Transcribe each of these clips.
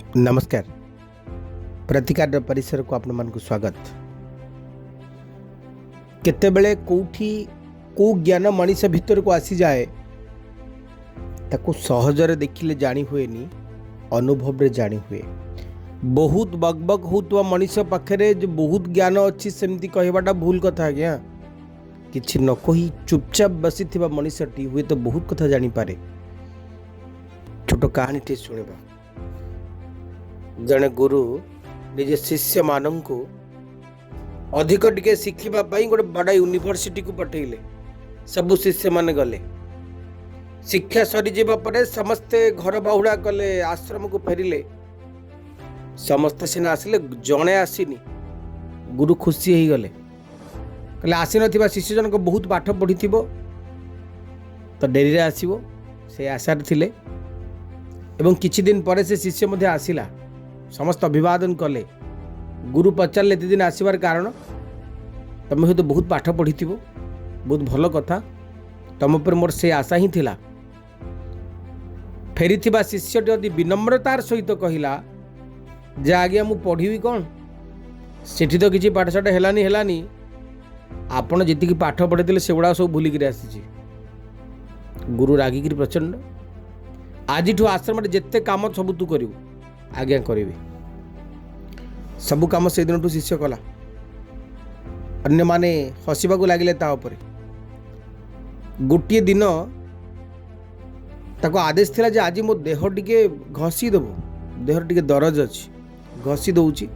नमस्कार। प्रतिकार परिसर को आपण मानक स्वागत। केतेबेले कोठी को ज्ञान मनीष भीतर को आसी जाए ताको सहजरे देखिले जानी हुएनी, अनुभव रे जानी हुए। बहुत बकबक होतवा मनीष पाखरे जो बहुत ज्ञान अच्छी सेमती कहबाटा भूल कथा आज्ञा। किछि न कही चुपचाप बसीथिबा मनीषटी हुए तो बहुत कथा जानी पारे। छोट कहानी टे सुनिबा। जड़े गुरु निज शिष्य मान को अधिक टिके शिखा गोटे बड़ा यूनिवर्सिटी को पठेले। सबु शिष्य माने गले। शिक्षा सरी जीवा परे समस्ते घर बाहुड़ा कले, आश्रम को फेरिले। समस्त सिना आसिले, जड़े आसीनी। गुरु खुशी ही गले, कहले आसी नथिबा शिष्य जनक बहुत पाठ पढ़ी थिबो तो डेरी रे आसीबो से आशा थिले। एवं किछि दिन परे से शिष्य मध्ये आसिला। समस्त अभिवादन कले। गुरु पचारे एत दिन आसबार कारण तुम हूँ बहुत पाठ पढ़ी थो, बहुत भल कथा, तुम पर मोर से आशा ही थिला। फेरी शिष्यटी अति विनम्रतार सहित कहला जे आज्ञा मु पढ़ी कौन, सेठी तो किसी पाठशाठ हेलानी आपण जी पाठ पढ़ी से गुड़ा सब भूलिक आसी। गुरु रागिकी प्रचंड, आज आश्रम जिते काम सब तू करू, आज्ञा करी। सबु काम से दिन शिष्य कला। अन्य माने हसवा लगिले। गोटे दिन ताको आदेश थिला जे आज मो देह टिके घसी देबो, देह टिके दरज अछि, घसी दउची।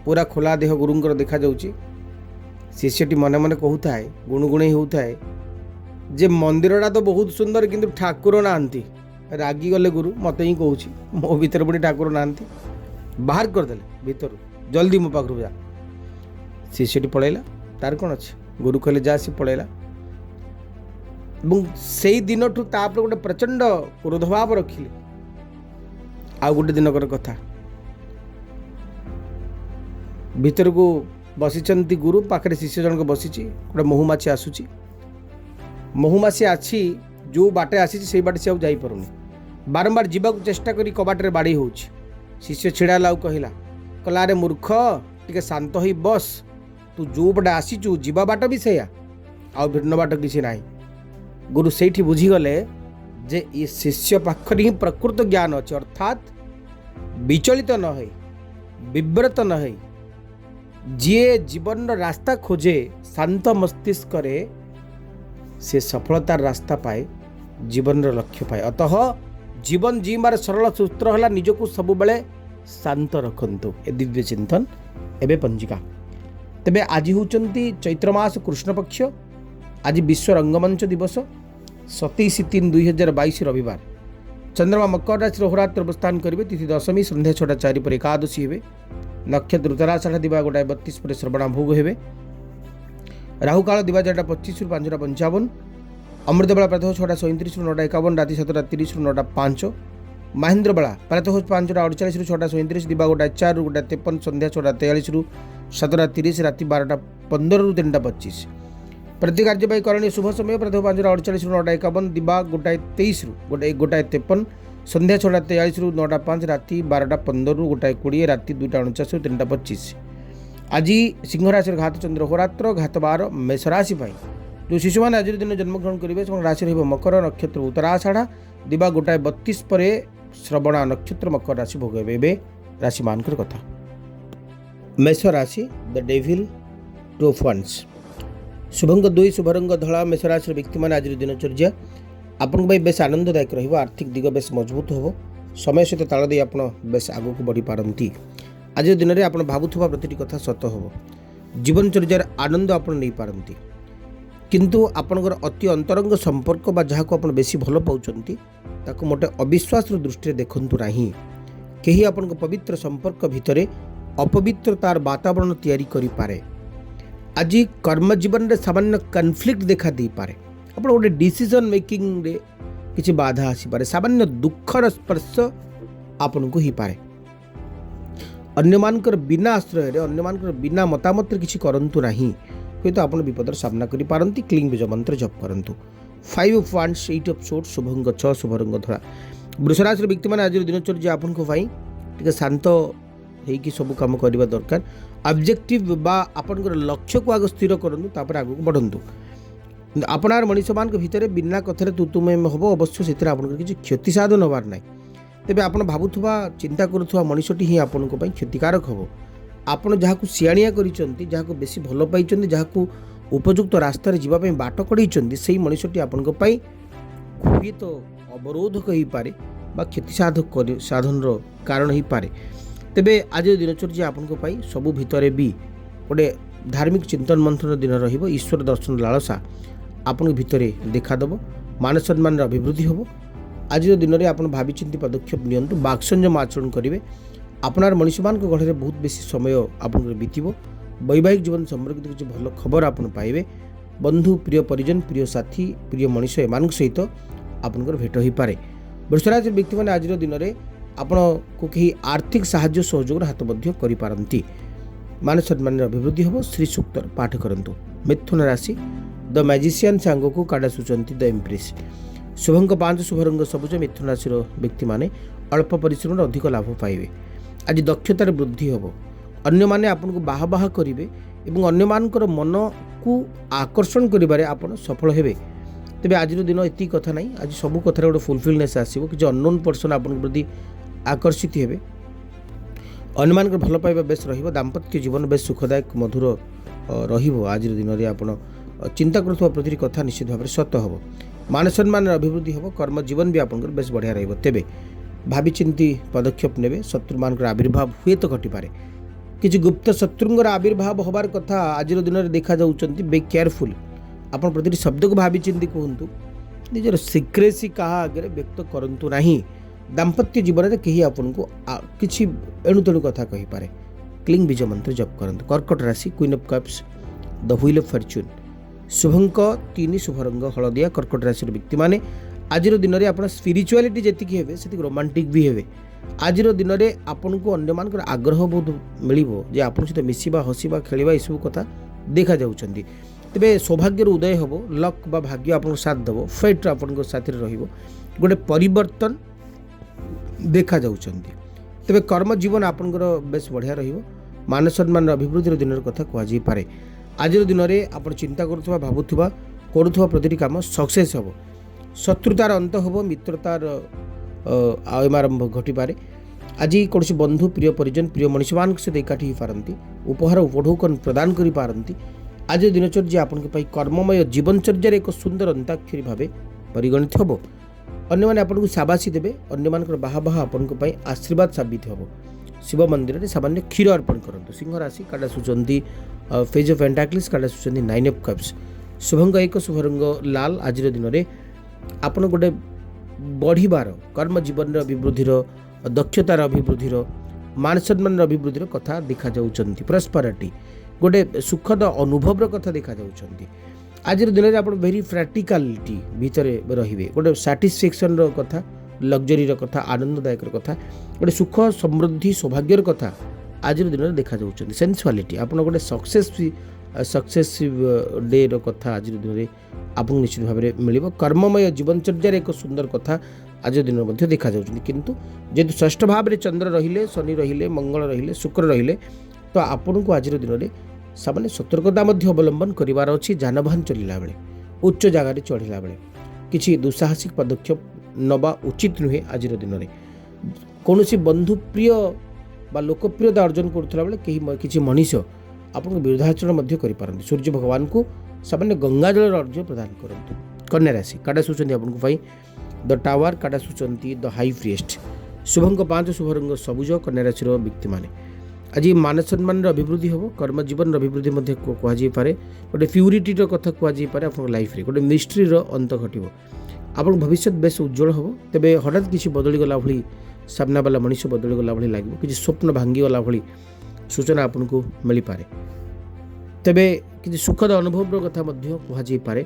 पूरा खोला देह गुरुंकर देखा जाउची। शिष्यटी मने मने कहूथाए, गुणगुणे होउथाए जे मंदिरटा तो बहुत सुंदर किंतु ठाकुर नांती। रागी गले गुरु, मत ही कहूँ मो भीतर पुणी ठाकुर नांती। बाहर करदे भीतर, जल्दी मो पाखु जा। शिष्यटी पलैला, तार कौन अच्छे। गुरु कहले जा, सी पलैला। से दिन ठू तापर गोटे प्रचंड क्रोधभाव रखिले। आ गोटे दिनकर कथा, भीतर को बसीचंती गुरु पाखरे शिष्य जनक बसीची। गोटे महुमाछी आसुची। महुमाछी आछि जो बाटे आसी से बाटे से जाई पारुनी। बारंबार जीवाक चेष्टा करी कबाटे बाड़ी होउछि। शिष्य छिड़ाला और कहला, कला रे मूर्ख, टिके शांत होई बस। तू जो बाटे आसीचु जीवा बाट भी सेया, आ भिन्न बाट किसी नाही। गुरु सेठी बुझीगले जे ये शिष्य पाखरे ही प्रकृत ज्ञान अच्छे, अर्थात विचलित न होई, विव्रत न होई, जे जीवन रास्ता खोजे शांत मस्तिष्क करे से सफलतार रास्ता पाए, जीवन लक्ष्य पाए। अतः जीवन जीवार सरल सूत्र है निज को सब बेले शांत रखंतु। ए दिव्य चिंतन एवं पंजिका। तेबे आज होचंती चैत्र मास कृष्ण पक्ष। आज विश्व रंगमंच दिवस 27/3/2022 रविवार। चंद्रमा मकर राशि होरात्र अवस्थान करेंगे। तिथि दशमी संध्या 6:04 पर एकादशी हेबे। नक्षत्र उत्तराषाढ़ दिवा 1:32 पर श्रवणा भोग हेबे। राहुकाल दिवा 4:25 रु 5:55। अमृत बेला प्रातः 6:37 रु 9:51, राति 7:30 रु 9:05। महेंद्र बेला प्रातः 5:48 रु 6:37, दिवा 1:04 रु 1:53, संध्या 6:43 रु 7:30, राति 12:15 रु 3:25। प्रति कार्य करणीय शुभ समय प्रातः 5:48 रु 9:51, दिवा 1:23 रु 1:53, संध्या 6:43 रु 9:05, राति 12:15 रु 1:20, राति 2:49 रु 3:25। आज सिंह राशि घात चंद्र होरात्र, घात 12 मेष राशि। जो शिशु मैंने आज दिन जन्मग्रहण करेंगे से राशि रही मकर, नक्षत्र उत्तराषाढ़, दिवा 1:32 पर श्रवणा नक्षत्र मकर राशि भोग हे। राशि मान कथा। मेष राशि the devil, two of wands. शुभंग 2, शुभरंग धला। मेष राशि व्यक्ति मैंने आज दिनचर्या आपन बेस आनंददायक रहिबो। आर्थिक दिग बेस मजबूत होबो। समय सहित ताल दे आपण बेस आगु को बढ़ी पारंती। आज दिन में आप भावुवा प्रति कथा सत हो। जीवनचर्यार आनंद आप नहीं पारती, किंतु आपणकर अति अंतरंग संपर्क बा जहाँ को आप बेसी भल पाउछंती ताको मोटे अविश्वास दृष्टि देखु ना। कहीं आपण पवित्र संपर्क भितर अपवित्रतार वातावरण तैयारी करि पारे। आज कर्म जीवन में सामान्य कन्फ्लिक्ट देखा दे पारे। आप गोटे डिसीजन मेकिंग रे किसी बाधा आसी पारे। सामान्य दुखर स्पर्श आपन को ही पारे। अन्यमानकर बिना आश्रय, अन्यमानकर बिना मतामत किसी करंतु नहीं, हुए तो आप विपदर सामना करि पारंती। क्लीन बीज मंत्र जप करंतु। 5 ऑफ वांड्स, 8 ऑफ सोर्ड्स, शुभंग 6, शुभरंग धरा। वृषराशि व्यक्ति मैंने आज दिनचर्या आपको टिके शांत होइकि सब काम करबा दरकार ऑब्जेक्टिव बा आपनकर लक्ष्य को आगे स्थिर करंतु तापर आगु बढ़ंतु आपनार मनीष मान भितर बिना कथार तुतुमे हम अवश्य से आपंकर किसी क्षति साधन हबार ना तेज आप भावुवा चिंता करुवा मनीषटी ही आपण क्षतिकारक हम आपड़ जहाँ सियाणिया कर बेसी भल पाई जहाँ उपयुक्त रास्त जावाई बाट कड़े से मनीषटी आपण हुए तो अवरोधक हो पारे क्षति साधन कारण हो पारे तेबे आज दिनचर्या आपण सबू भितर भी गोटे धार्मिक चिंतन मंथन दिन ईश्वर दर्शन लालसा आपण भितर देखादेव मान सम्मान अभिवृद्धि हम आज दिन में आप भाविचिंती पदक्षेप नियंतु बाक्संयम आचरण करेंगे आपनार मनीष मान गढ़ में बहुत बेसी समय आप बीतव वैवाहिक जीवन संपर्कित किसी भल खबर आप पाइबे बंधु प्रिय परिजन प्रिय साथी प्रिय मनीष एम सहित आपंकर भेट हो पारे वृषराज व्यक्ति मैंने आज दिन में आपण को कहीं आर्थिक साहाय्य सहयोग हाथ करती मान सम्मान अभिवृद्धि हम श्री सूक्त पाठ करंतु मिथुन राशि द मैजिशियन सांग को काड़ा सूचंती द इम्प्रेस शुभंक 5 शुभ रंग सबुज मिथुन राशि व्यक्ति माने अल्प परिश्रम अधिक लाभ पाइबे आज दक्षतार वृद्धि हम अन्य माने आपन को बाहा बाहा करिवे एवं अन्य मानकर मन को आकर्षण करिबारे आपण सफल हेबे तेबे आज दिन एति कथा नहीं आज सब कथार गोटे फुलफिलनेस आसीबो कि अननोन पर्सन आपन प्रति आकर्षित हेबे अन्य मानकर भल पाइबा बेस रहिबो दाम्पत्य जीवन बेस सुखदायक मधुर रहिबो आज दिन रे आपण चिंता करुवा प्रति कथा निश्चित भाव में सत हम मान सम्मान अभिवृद्धि हम कर्म जीवन भी आपंकर बेस बढ़िया रहिबो तेबे भाविचिंती पदक्षेप नेबे शत्रु मानकर आविर्भाव हुए तो घटिपारे किछि गुप्त शत्रुंगर आविर्भाव होबार कथा आज दिन में देखा जाउचंती बे केयरफुल आपण प्रति शब्द को भाविचिंती कहतु निजर सिक्रेसी कहा आगे व्यक्त करंतु नाही दाम्पत्य जीवन में कहीं आपन को किछि एणु तेणु कथा कहि पारे क्लिंग बीज मंत्र जप करंतु कर्कट राशि queen of cups the wheel of fortune शुभंक 3 शुभ रंग हलदिया कर्कट राशि व्यक्ति माने आज दिन में आप स्पिरिचुआलिटी जी हे से रोमांटिक भी हे आज दिन में आपन को अन्य मान आग्रह बहुत मिलिबो जे आपन सहित मिसिबा हसिबा खेलिबा ई सब कथा देखा जाउचंदी तेबे सौभाग्यर उदय हम लक बा भाग्य आपन साथ देबो फेट आपन साथ रहिबो गोटे परिवर्तन देखा जाउचंदी तेबे कर्म जीवन आपनकर बेस बढ़िया रहिबो मान सम्मान अभिवृद्धि दिन कथा कह पारे आज दिन में आप चिंता करुवा भावुवा करुवा प्रति काम सक्सेस हम शत्रुतार अंत हम मित्रतार आरंभ घटिपारे आज कौन बंधु प्रिय परिजन प्रिय मनीष मान सहित एकाठी हो पारती उपहार उपढौकन प्रदान कर पारती आज दिनचर्या आपण कर्ममय जीवनचर्या एक सुंदर अंताक्षरी भाव परिगणित हम अन्य मैंने आपको शाबाशी देवे अन्य मान बाहा बाहा आपण आशीर्वाद साबित हम शिव मंदिर में सामान्य क्षीर अर्पण करूँ सिंह राशि काटा सूचंती फेज ऑफ एंटाक्लिस काटा सूचंती 9 ऑफ कप्स शुभंग 1 शुभ रंग लाल आज दिन में आपण गोटे बढ़िबार कर्म जीवन अभिवृद्धि दक्षतार अभिवृद्धि मान सम्मान अभिवृद्धि कथा देखा जाउचंती प्रस्परिटी गोटे सुखद अनुभव कथा देखा जाउचंती आज दिन में आप वेरी प्रैक्टिकालिटी भितर रहिबे गोटे सैटिस्फैक्शन कथा लग्जरी कथा आनंददायक कथा गोटे सुख समृद्धि सौभाग्यर कथा आज दिन में देखा जाउचंती सेंसुआलिटी आप गोटे सक्सेसिव डे कथा आज दिन में आपको निश्चित भाव में मिल कर्ममय जीवनचर्या एक सुंदर कथा आज दिन में देखा जाउचंती किंतु जेहेतु षष्ठ भाव में चंद्र रहिले शनि रहिले मंगल रहिले शुक्र रहिले तो आपन को आज दिन में सामान्य सतर्कता अवलंबन करार अच्छी जानवाहन चलला बेले उच्च जगार चढ़ला बेले किसी दुस्साहसिक पदक्षेप नवा उचित नुहे आज दिन में कौन बंधु प्रिय बा लोकप्रियता अर्जन करुला बेले किसी मनीष आपको विरोधाचरण कर सूर्य भगवान को सामान्य गंगाजल अर्घ्य प्रदान करूँ कन्या राशि काटा सूचंती आपको द टावर काटा सूचंती द हाई प्रिएस्ट शुभंक 5 शुभ रंग सबुज कन्या राशि व्यक्ति माने आज मान सम्मान अभिवृद्धि हम कर्म जीवन अभिवृद्धि कहुपे गोटे प्यूरीटी कथा कहुपे आप लाइफ गोटे मिस्ट्री अंत घटो आप भविष्य बेस उज्जवल हम तेरे हठात किसी बदलीगला भाई सामना वाला मनीष बदलीगला भाई लगे किसी स्वप्न भांगीगला भाई सूचना आपको मिल पारे तेरे किसी सुखद अनुभव कथा कहुपे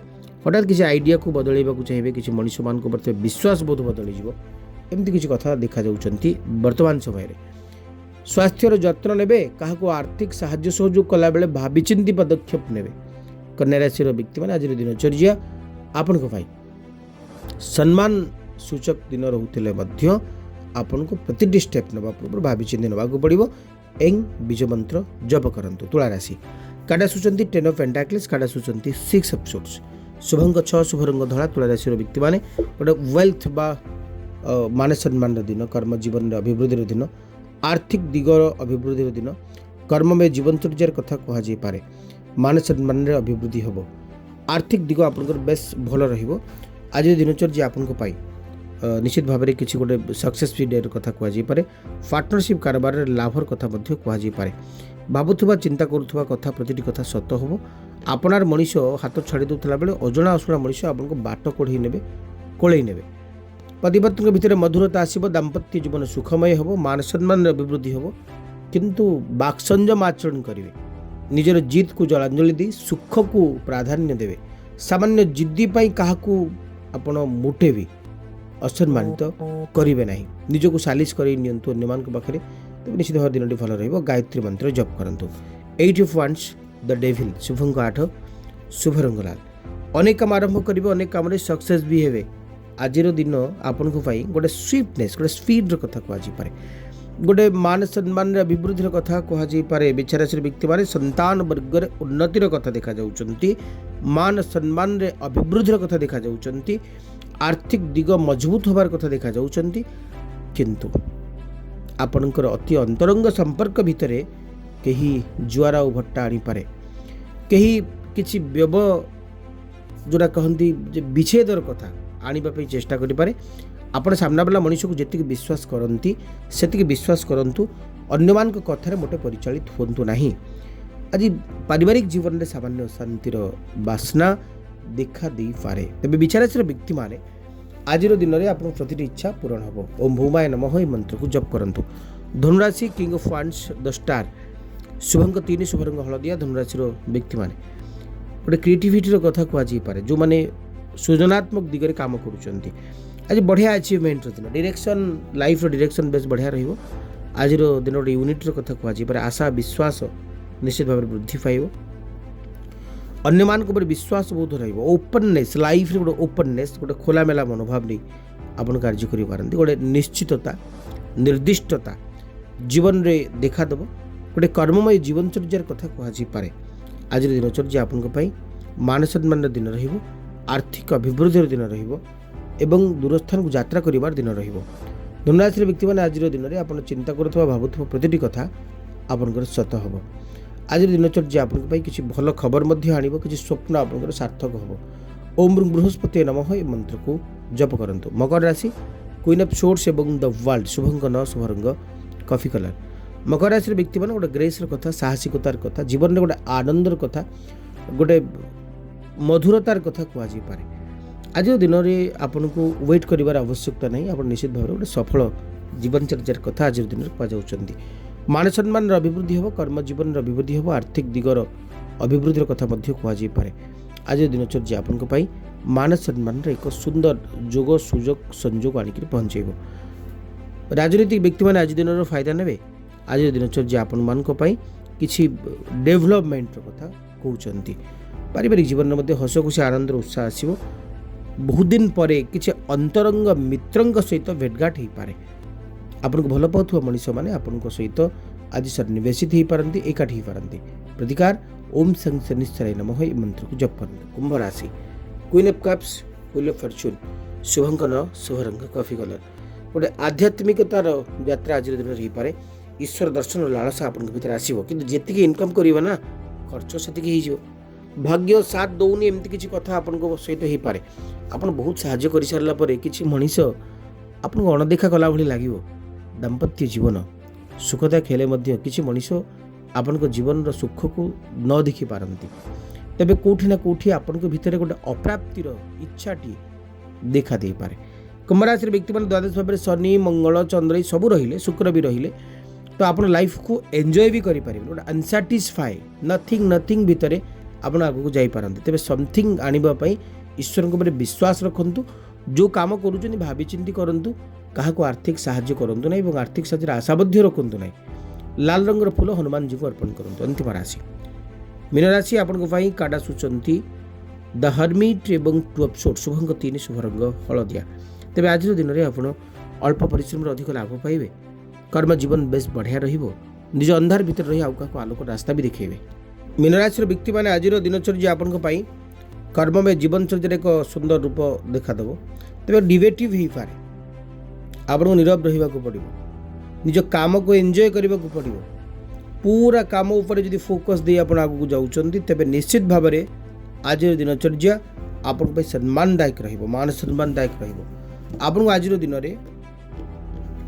हठात किसी आइडिया को बदलैवा चाहिए किसी मनीष मान विश्वास बोध बदल एमती किसी कथा देखा जाउचंती वर्तमान समय स्वास्थ्यर जत्न नेबे क्या आर्थिक साहाय्य सहयोग कला बेले भाविचिंती पदक्षेप नेबे कन्या राशि व्यक्ति मैंने आज दिनचर्या आपण सम्मान सूचक दिन रोते आपको प्रति स्टेप नवा पूर्व भावी चिंती नवा पड़ो। एंग बीज मंत्र जप करंतु। तुला राशि कार्ड आसुचंती 10 ऑफ पेंटाकल्स, कार्ड आसुचंती 6 ऑफ सोर्ड्स। शुभंग 6, शुभ रंग धला। तुला राशि व्यक्ति माने गोटे वेल्थ बा मान सम्मान दिन, कर्म जीवन अभिवृद्धि दिन, आर्थिक दिगर अभिवृद्धि दिन, कर्म में जीवनचर्यार कथा कहुई पारे, मान सम्मान अभिवृद्धि हम, आर्थिक दिग आपंकर बेस भल रहिबो। आज दिनचर्या आपन निश्चित भाव में किसी गोटे सक्सेस डे कथा कहुई पारे, पार्टनरशिप कारोबार लाभर कथा कहुई पारे, भावुवा चिंता करुवा कथा प्रति कथा सत हम। आपनार मनीष हाथ छाड़ी दूसरा बेले अजणा अशुणा मनीष आपको बाट कढ़े ने कोड़े ने। पतिपत्नी भितर मधुरता आसब, दाम्पत्य जीवन सुखमय हम, मान सम्मान अभिवृद्धि हम, किंतु बाक्संजम आचरण करेंगे, निजर जिद को जलांजलि दी सुख को प्राधान्य देवे, सामान्य जिद्दी क्या आपण मुठे भी असम्मानित करेंगे ना, निजक सालिश कर अन्य पाखे, तेज निश्चित भाव दिन भल रहा। गायत्री मंत्र जप करूँ। 8 of wands the devil, Shubhang 8, शुभ रंग लाल। अनेक काम आरंभ करेंगे, अनेक काम सक्सेस भी हे। आज दिन आपण गोटे स्विफ्टनेस, गोटे स्पीड कथा कहुई, गोटे मान सम्मान अभिवृद्धि कथा कहुई। विचाराशि व्यक्ति माने संतान वर्ग उन्नतिर कथा देखा जाउचंती, मान सम्मान अभिवृद्धि कथा देखा जाउचंती, आर्थिक दिग मजबूत होबार कथा देखा जाउचंती, किंतु आपणकर अति अंतरंग संपर्क भितर कहीं जुआरा भट्टा आनी पारे, कहीं किछि व्यव जोरा कहती विच्छेदर कथा आने चेष्टा करें। आपण सामना वाला मनीष को जी विश्वास करती से विश्वास करूँ, अन्य कथार मोटे परिचालित हूँ ना। आज पारिवारिक जीवन में सामान्य शांतिर बासना देखा दे पारे। तेज विचाराशि व्यक्ति माने आज दिन में आप प्रति इच्छा पूरण हम। ओम भूमाय नमः मंत्र को जप करूँ। धनुराशि king of wands the star, शुभंग 3, शुभ रंग हलदिया। धनुराशि व्यक्ति माने गोटे क्रिएटिविटी कथा कहुई पारे, जो मैंने सृजनात्मक दिगरे काम करुँच। आज बढ़िया अचिवमेंट दिन, डायरेक्शन लाइफ डायरेक्शन बेस बढ़िया रही। आज दिन गोटे यूनिट्र कथा कहुई पारे, आशा विश्वास निश्चित भाव में वृद्धि पाइब, अन्य मानक विश्वास बहुत रहिबो, ओपननेस लाइफ रे गोटे ओपननेस, गोटे खोलामेला मनोभाव नहीं आप कार्य करें, गोटे निश्चितता निर्दिष्टता जीवन रे देखादेव, गोटे कर्ममय जीवनचर्यार कथा कहुई पारे। आज दिनचर्या आपन मान सम्मान दिन रहिबो, आर्थिक अभिवृद्धि दिन रहिबो एवं दूरस्थान को यात्रा करिवार दिन रहिबो। धनुराशि व्यक्ति माने आज दिन में आप चिंता करुवा भावुवा प्रति कथा आपनकर सत हम। आज दिनचर्या आपन किसी भल खबर आनिब, किसी स्वप्न आपनकर सार्थक हम। ओम बृहस्पति नमः मंत्र को जप करंतु। मकर राशि क्वीन ऑफ सोर्ड्स एवं द वर्ल्ड, शुभंग 9, शुभ रंग कॉफी कलर। मकर राशि व्यक्ति माने गोटे ग्रेसर कथा, साहसिकतार कथा, जीवन में गोटे आनंदर कथा, गोटे मधुरतार कथा कहुई पारे। आज दिन में आपन को वेट करिवार आवश्यकता नहीं, आप निश्चित भाव में गोटे सफल जीवनचर्यार कथा आज दिन में कहुँच। मान सम्मान अभिवृद्धि हम, कर्म जीवन अभिवृद्धि हम, आर्थिक दिगर अभिवृद्धि कथा कहुई पारे। आज दिनचर्या आपन मान सम्मान एक सुंदर जोग सुजोग संजोग आनिक पहुँचेब। राजनीतिक व्यक्ति मैंने आज दिन फायदा ने। आज दिनचर्या आपण मान किसी डेभलपमेंट कथा कहते। पारिवारिक जीवन में हस खुशी आनंद उत्साह आसो। बहुत दिन पर किसी अंतरंग मित्र सहित भेटघाट हो पारे। आपन को भल पाउथुवा मनीष मैंने आपण सहित आज सन्निवेशित हो पारती, एकाठी हो पारती। प्रतिकार ओम सं शनिश्चराय नमः मंत्र को जप करते। कुंभ राशि queen of cups, wheel of Fortune, Shubhang 9, शुभ रंग कॉफी कलर। गोटे आध्यात्मिकतार यात्रा आज दिन में पारे। ईश्वर दर्शन लालसा आपन भीतर आसो, कि जी इनकम करिबा ना खर्च से हो। भाग्य साथ दौनी एमती किसी कथा आपन सहित हो पारे। आपन बहुत साहाय्य कर सारा पर किसी मनीष आपन को अणदेखा कला भली लागिवो। दाम्पत्य जीवन सुखदा खेले मध्य किसी मनीष आपन जीवन सुख को न देखि पारती। तेबे कोठी ना कोठी आपन भीतर गोटे अप्राप्तिर इच्छाटी देखा दे पारे। कुंभ राशि व्यक्ति मान द्वादश भाव में शनि मंगल चंद्र सबू रहिले, शुक्र भी रहिले, तो आप लाइफ को एंजॉय भी करें। गोटे अनसाटिस्फाई नथिंग भितर आपन आगू जापारती। तेज समथिंग आने ईश्वर को विश्वास रखु, जो काम करुँच भावी चिंती करूँ, क्या आर्थिक साहाय्य करूँ ना, आर्थिक साहाय्य आशाबद्ध रखु ना। लाल रंगर फूल हनुमान जी को अर्पण करूँ। अंतिम राशि मीन राशि आपन कार्ड आसुचंती द हर्मिट एवं 2 ऑफ सोर्ड्स, शुभंग 3, शुभ रंग हलदिया। तेज आज दिन में आप अल्प परिश्रम अधिक लाभ पाइबे कर्म जीवन बेस बढ़िया रहिबो निज अंधार भितर रही आउ का आलोक रास्ता भी देखेबे। मीन राशि व्यक्ति मैंने आज दिनचर्या आपण कर्म में जीवनचर्या एक सुंदर रूप देखादेव तेज डिवेटिव हो पाए आपको नीरव रहा पड़ो निज काम को एंजॉय करने को पड़ो पूरा काम उपर जदि फोकस दे आप आगू जाऊँच तेज निश्चित भाव में आज दिनचर्या आपण सम्मानदायक मान सम्मानदायक आपको आज दिन में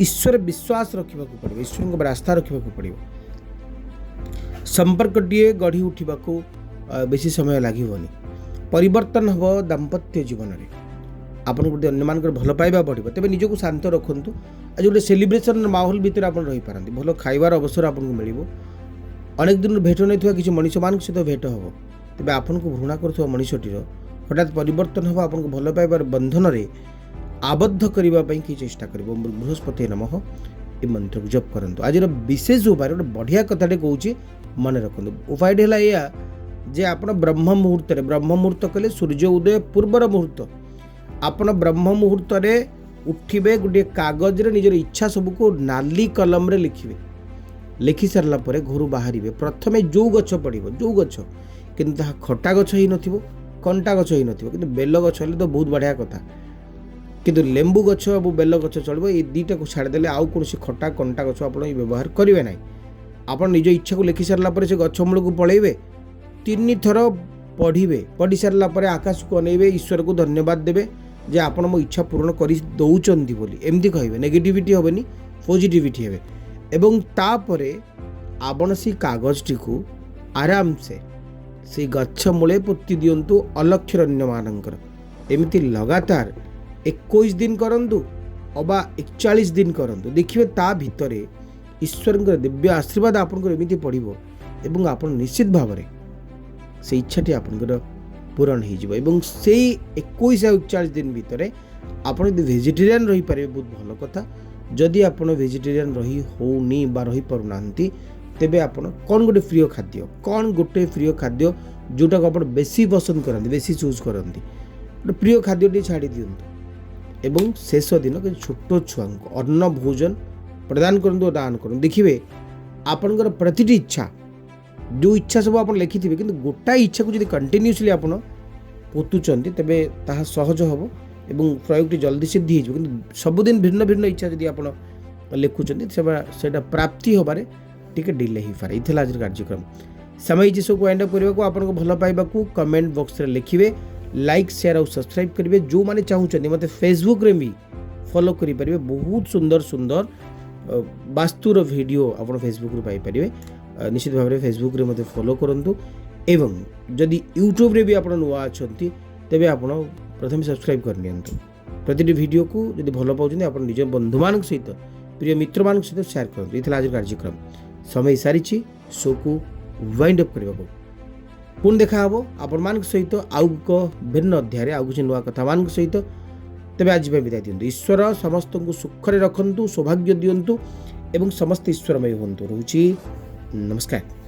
ईश्वर विश्वास रखा पड़ो ईश्वर रास्ता रखा पड़ो संपर्क टीए गढ़ी उठा बेसी समय लगभग परिवर्तन हम दाम्पत्य जीवन में आपन गोटे अन्य मान भल पाइबा बढ़ो तेज निजक शांत रखु आज गोटे सेलिब्रेशन माहौल भितर आप रही पारती भल खाइबार अवसर आपको मिल अनेक दिन भेट नहीं किसी मनीष मान सहित भेट हम तेज आपन को घृणा कर मनीषटीर हठात परिवर्तन हम आपको भल पाइबार बंधन में आबद्ध करने की चेष्टा कर बृहस्पति नमः ये मंत्र को जप करूँ। आज विशेष उपाय गोटे बढ़िया कथाटे कौच मन रखु उपाय है या जे आपण ब्रह्म मुहूर्त कहले सूर्य उदय पूर्वर मुहूर्त आपण ब्रह्म मुहूर्त उठिबे गोटे कागज रे निजर इच्छा सब को नाली कलम रे लिखिबे लिखि सारला परे घर बाहर प्रथमे जो गछ पड़ो जो गछ किंतु खटा गछ ही नथिबो कंटा गछ ही नथिबो किंतु बेल गछ हेले तो बहुत बढ़िया कथा किंतु लेंबू गछ और बेल गछ चलो ये दुईटा को छाड़देले आउ कौन खटा कंटा गछ आप व्यवहार करेंगे ना आप निज इच्छा को लिखि सारा से गछ मूल को पलैबे 3 थर पढ़े पढ़ी सारापर आकाश को अनेबे ईश्वर को धन्यवाद देवे जे आपण मो इच्छा पूर्ण कर दौरान बोली एमती कहे नेगेटिविटी हेनी पॉजिटिविटी हे एवं तापरे आपण से कागजटी को आराम से गछ मूले पोति दिंतु अलक्षरण्य मानकर एमती लगातार 21 दिन करंतु अबा 41 दिन करंतु देखिए ता भितर ईश्वर दिव्य आशीर्वाद आपंकर एमती पड़ो एवं आप निश्चित भाव में से इच्छाटी आपंकर पूरण हो से 21 या 41 दिन भितर आप वेजिटेरियन रही पारे बहुत भल कथा जदि आप वेजिटेरियन रही होनी बा रही पारुना तेबे आप कौन गोटे प्रिय खाद्य कौन गोटे प्रिय खाद्य जोटा को आप बेसी पसंद करते बेसी चूज करते गोटे प्रिय खाद्यटी छाड़ी दिंतु एवं शेष दिन छोट छुआ अन्न भोजन प्रदान करूँ दान करूँ देखिए आपणकर प्रतिटी इच्छा जो इच्छा सब आप लिखिथे कि गोटा इच्छा को जब कंटिन्यूसली आप पोतुंट तेरे ताहा सहज हम एवं प्रयोगटी जल्दी सिद्धि हो सबुदिन भिन्न भिन्न इच्छा जब आप लिखुंट से प्राप्ति होबार टिके डिले हो पारे ये आज कार्यक्रम समय जी सब एंड अप करने को आपको भल पाइबा कमेंट बॉक्स रे लिखिए लाइक शेयर और सब्सक्राइब करेंगे जो मैंने चाहते मत फेसबुक रे भी फॉलो करेंगे बहुत सुंदर सुंदर वास्तुर वीडियो आप फेसबुक रे पाइपर निश्चित भाव में फेसबुक रे मत फॉलो करूँ एवं जदि यूट्यूब रे भी आप नुआ अच्छा तेज आप प्रथम सब्सक्राइब करनी प्रति वीडियो को जब भल पाँच आप निज बंधु मान सहित प्रिय मित्र मान सहित शेयर करूँ ये आज कार्यक्रम समय सारी शो को वाइंड अप करने को पुणी देखा हम आपण सहित आउ भिन्न अध्याय आउ किसी नुआ कथा मान सहित तेज आज विदाय दिंतु ईश्वर समस्त को सुखरे रखु सौभाग्य दिंतु एवं समस्त ईश्वरमय हूँ रोची नमस्कार।